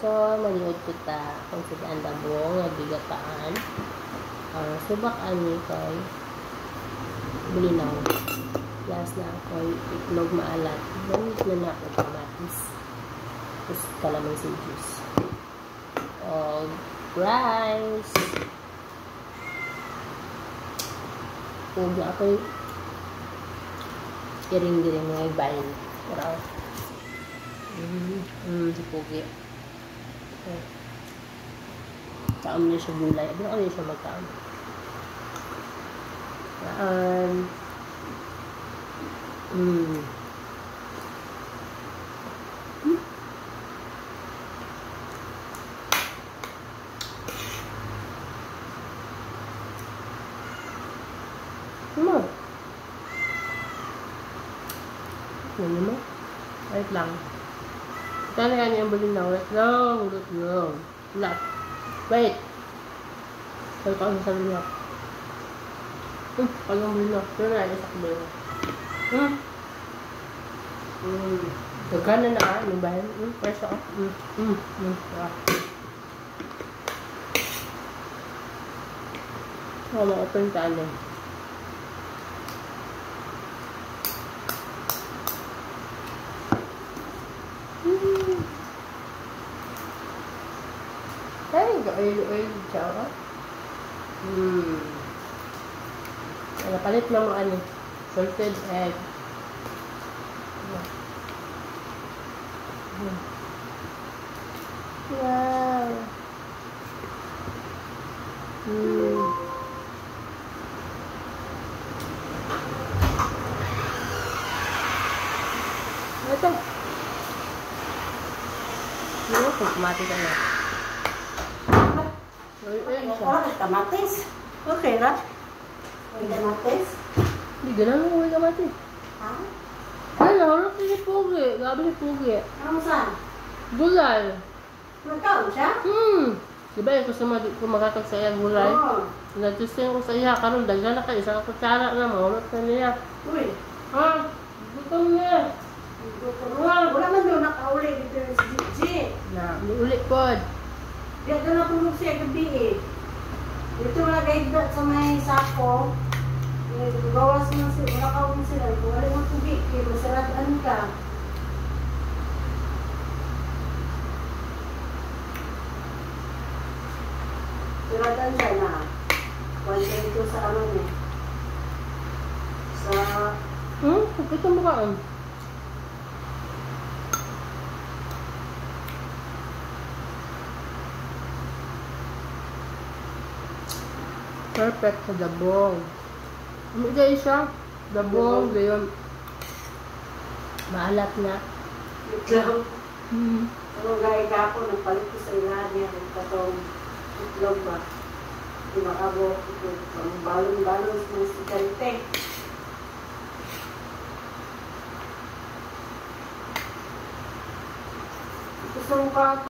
So, maniod ko ta kung sa ang dabo nga bigataan. Subak ani kay bulinaw. Plus na ako'y itlog maalat. Gamit na ako kamatis. Tapos kalamansi juice. O rice. Kung ako'y iring-iring nga ibayin. Pero si Pugi. Okay. Taon niya siya gulay. Abin ako niya siya magtaon. Ano mo? Wait lang. Ito na yan yung bulinaw. Wait lang. Wait. Wait ako sa bulinaw. Pag yung bulinaw. Ito na yan sa bulinaw. Gagana na yung bahan. Fresh ako. Ma-open taan yan. Oil siya ako. Palit na mga ano, salted egg. Wow. Ito. Kumati ka na. Kamatis. Okay na? Kamatis? Hindi ganun mo kamatis. Ha? Ay, naharap si Pugi. Gabi si Pugi. Ano saan? Gulay. Magkaon siya? Diba yung gusto kumakatag sa iya gulay? Nag-testing ko sa iya. Karoon, dagyan na kayo. Isang kutsara na. Mahulot na niya. Uy. Ha? Gutom niya. Wala man doon nakauli dito yung si Gigi. Na, ulit po. Di doon na tulog siya gabi eh. Dito wala gaigdat sa may sako. Gawas mo sila, wala kawin sila. Wala mo tubig, kaya masaratan ka. Saratan siya na. Wala ito sa ano eh. Sa... Ito mo ka. Perfect sa dabong. Umigay siya. Dabong, gayon. Maalat na. Itlog. Ano gaya ka po, nagpalit ko sa ilahan niya. Katong itlog ba? Pinakabo. Balon-balon sa mga estudyante. Gusto mo ka